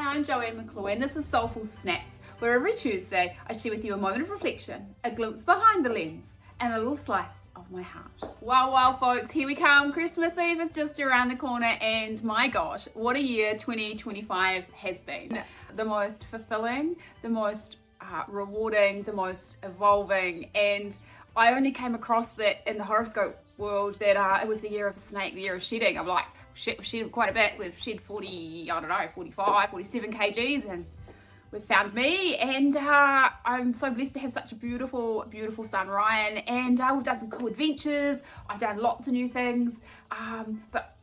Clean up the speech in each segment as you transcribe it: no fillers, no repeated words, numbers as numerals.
I'm Joanne McCloy and this is Soulful Snaps, where every Tuesday I share with you a moment of reflection, a glimpse behind the lens, and a little slice of my heart. Well, folks, here we come. Christmas Eve is just around the corner, and my gosh, what a year 2025 has been. The most fulfilling, the most rewarding, the most evolving, and I only came across that in the horoscope world that it was the year of the snake, the year of shedding. I'm like, shit, we've shed quite a bit. We've shed 45, 47 kgs, and we've found me. And I'm so blessed to have such a beautiful, beautiful son, Ryan. And we've done some cool adventures. I've done lots of new things. But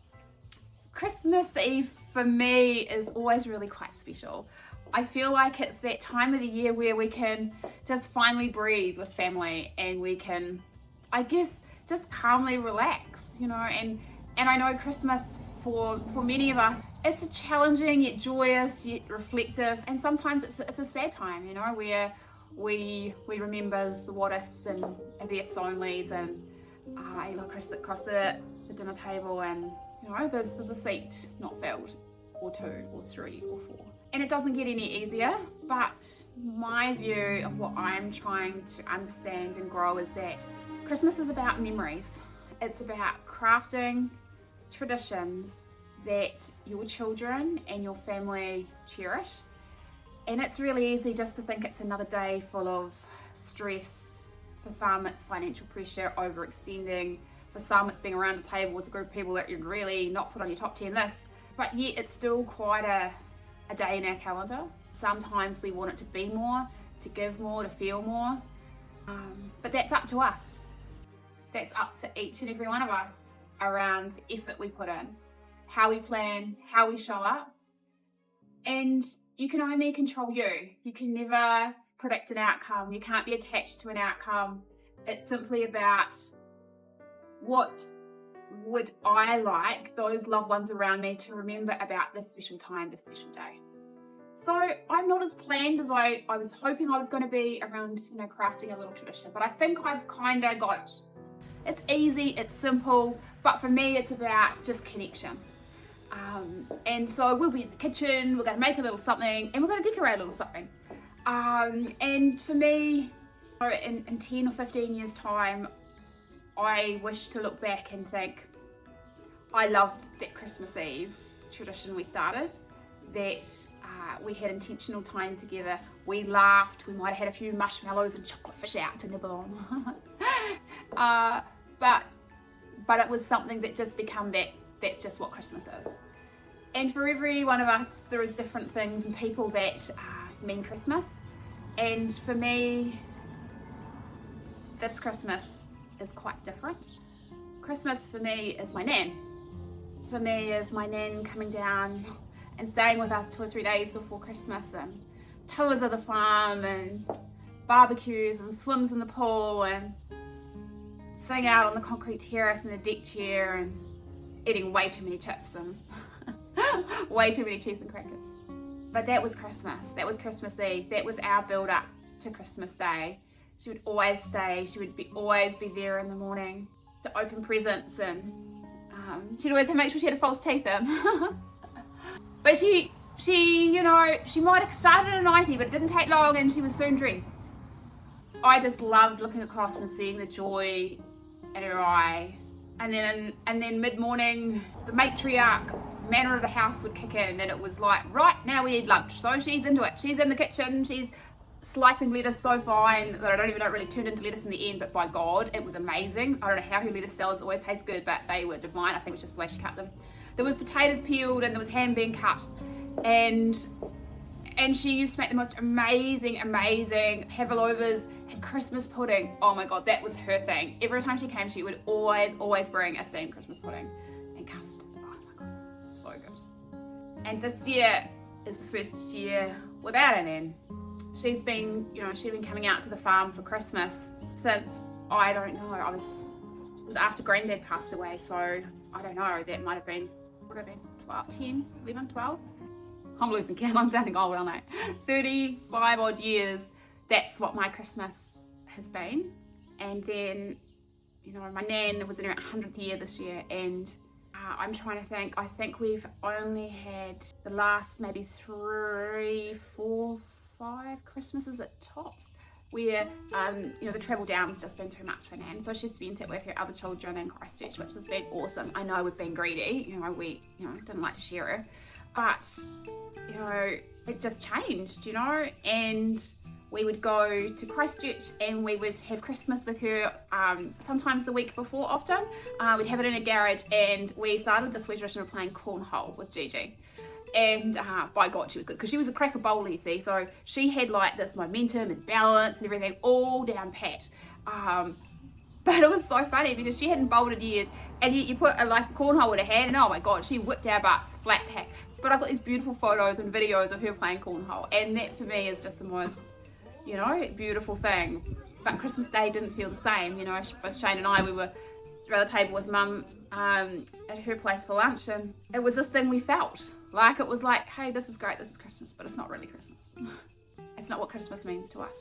Christmas Eve for me is always really quite special. I feel like it's that time of the year where we can just finally breathe with family, and we can, I guess, just calmly relax, you know. And I know Christmas for many of us, it's a challenging yet joyous yet reflective, and sometimes it's a sad time, you know, where we remember the what ifs and the ifs onlys, and you look across the dinner table, and you know there's a seat not filled, or two, or three, or four. And it doesn't get any easier, but my view of what I'm trying to understand and grow is that Christmas is about memories. It's about crafting traditions that your children and your family cherish. And it's really easy just to think it's another day full of stress. For some, it's financial pressure, overextending. For some, it's being around a table with a group of people that you'd really not put on your top 10 list. But yet it's still quite a day in our calendar. Sometimes we want it to be more, to give more, to feel more. But that's up to us. That's up to each and every one of us around the effort we put in, how we plan, how we show up. And you can only control you. You can never predict an outcome. You can't be attached to an outcome. It's simply about what would I like those loved ones around me to remember about this special time, this special day. So I'm not as planned as I was hoping I was going to be around, you know, crafting a little tradition, but I think I've kind of got it. It's easy, it's simple, but for me it's about just connection. And so we'll be in the kitchen, we're going to make a little something, and we're going to decorate a little something. And for me, in 10 or 15 years time, I wish to look back and think, I love that Christmas Eve tradition we started, that we had intentional time together, we laughed, we might have had a few marshmallows and chocolate fish out to nibble on. But it was something that just become that's just what Christmas is. And for every one of us, there is different things and people that mean Christmas. And for me, this Christmas is quite different. Christmas for me is my nan. For me is my nan coming down and staying with us 2 or 3 days before Christmas, and tours of the farm, and barbecues, and swims in the pool, and sitting out on the concrete terrace in a deck chair, and eating way too many chips and way too many cheese and crackers. But that was Christmas. That was Christmas Eve. That was our build up to Christmas Day. She would always stay. She would always be there in the morning to open presents, and she'd always make sure she had a false teeth in. But she, you know, she might have started in a nightie, but it didn't take long, and she was soon dressed. I just loved looking across and seeing the joy in her eye. And then mid-morning, the matriarch manner of the house would kick in, and it was like, right, now we need lunch. So she's into it. She's in the kitchen. She's slicing lettuce so fine that I don't even know it really turned into lettuce in the end, but by God, it was amazing. I don't know how her lettuce salads always taste good, but they were divine. I think it was just the way she cut them. There was potatoes peeled, and there was ham being cut, and she used to make the most amazing pavlovas and Christmas pudding. Oh my God, that was her thing. Every time she came, she would always bring a steamed Christmas pudding and custard. Oh my God, so good. And this year is the first year without a nan. She'd been coming out to the farm for Christmas since, I don't know, it was after Granddad passed away, so I don't know, that might have been, 10, 11, 12? I'm losing count, I'm sounding old, aren't I? 35 odd years, that's what my Christmas has been. And then, you know, my nan was in her 100th year this year, and I'm trying to think. I think we've only had the last maybe 3, 4, 5 Christmases at tops where, you know, the travel down's just been too much for Nan. So she spent it with her other children in Christchurch, which has been awesome. I know we've been greedy, you know, we, you know, didn't like to share her. But, you know, it just changed, you know, and we would go to Christchurch and we would have Christmas with her sometimes the week before often. We'd have it in a garage, and we started this wee tradition of playing cornhole with Gigi. And by God, she was good, because she was a cracker bowler, you see, so she had like this momentum and balance and everything all down pat. But it was so funny because she hadn't bowled in years, and you put a like cornhole in her hand, and oh my God, she whipped our butts flat tack. But I've got these beautiful photos and videos of her playing cornhole, and that for me is just the most, you know, beautiful thing. But Christmas Day didn't feel the same, you know. Both Shane and I, we were around the table with Mum at her place for lunch, and it was this thing we felt. Like, it was like, hey, this is great, this is Christmas, but it's not really Christmas. It's not what Christmas means to us.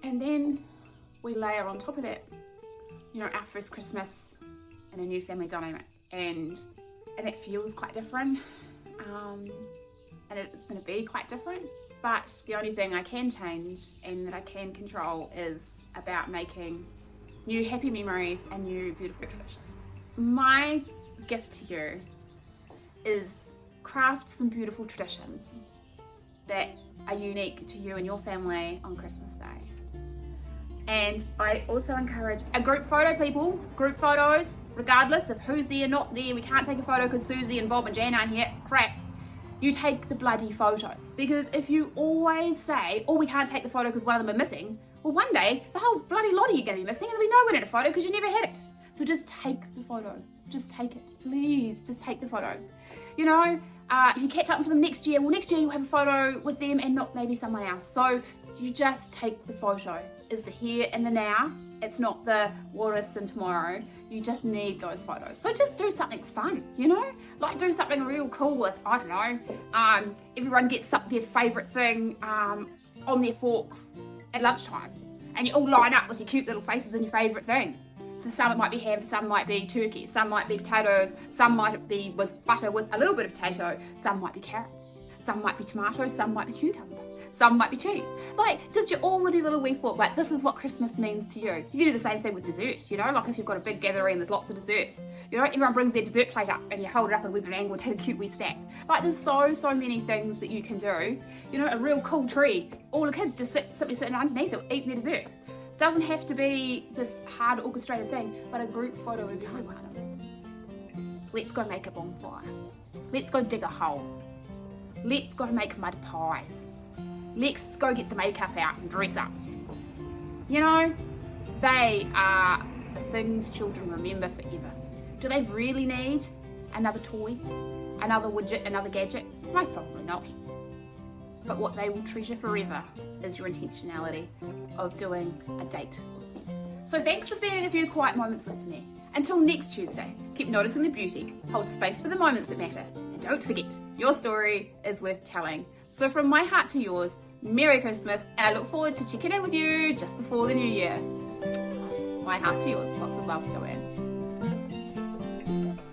And then we layer on top of that, you know, our first Christmas in a new family dynamic, and it feels quite different, and it's going to be quite different. But the only thing I can change and that I can control is about making new happy memories and new beautiful traditions. My gift to you is craft some beautiful traditions that are unique to you and your family on Christmas Day. And I also encourage a group photo, people, group photos, regardless of who's there, not there. We can't take a photo because Susie and Bob and Jan aren't here. Crap. You take the bloody photo. Because if you always say, oh, we can't take the photo because one of them are missing, well, one day the whole bloody lot of you are going to be missing, and there'll be no one in a photo because you never had it. So just take the photo. Just take it. Please, just take the photo. You know, if you catch up with them next year, well, next year you'll have a photo with them and not maybe someone else. So you just take the photo. It's the here and the now. It's not the what ifs and tomorrow. You just need those photos. So just do something fun, you know? Like do something real cool with, I don't know, everyone gets up their favourite thing on their fork at lunchtime. And you all line up with your cute little faces and your favourite thing. For some it might be ham, some might be turkey, some might be potatoes, some might be with butter with a little bit of potato, some might be carrots, some might be tomatoes, some might be cucumber, some might be cheese. Like, just your all little wee fork, like this is what Christmas means to you. You can do the same thing with dessert, you know, like if you've got a big gathering and there's lots of desserts. You know, everyone brings their dessert plate up and you hold it up at a wee angle and take a cute wee snack. Like there's so many things that you can do. You know, a real cool tree, all the kids just simply sitting underneath it eating their dessert. Doesn't have to be this hard orchestrated thing, but a group photo in time. Let's go make a bonfire. Let's go dig a hole. Let's go make mud pies. Let's go get the makeup out and dress up. You know, they are the things children remember forever. Do they really need another toy, another widget, another gadget? Most probably not. But what they will treasure forever is your intentionality of doing a date. So thanks for spending a few quiet moments with me. Until next Tuesday, keep noticing the beauty, hold space for the moments that matter, and don't forget, your story is worth telling. So from my heart to yours, Merry Christmas, and I look forward to checking in with you just before the new year. My heart to yours, lots of love, Joanne.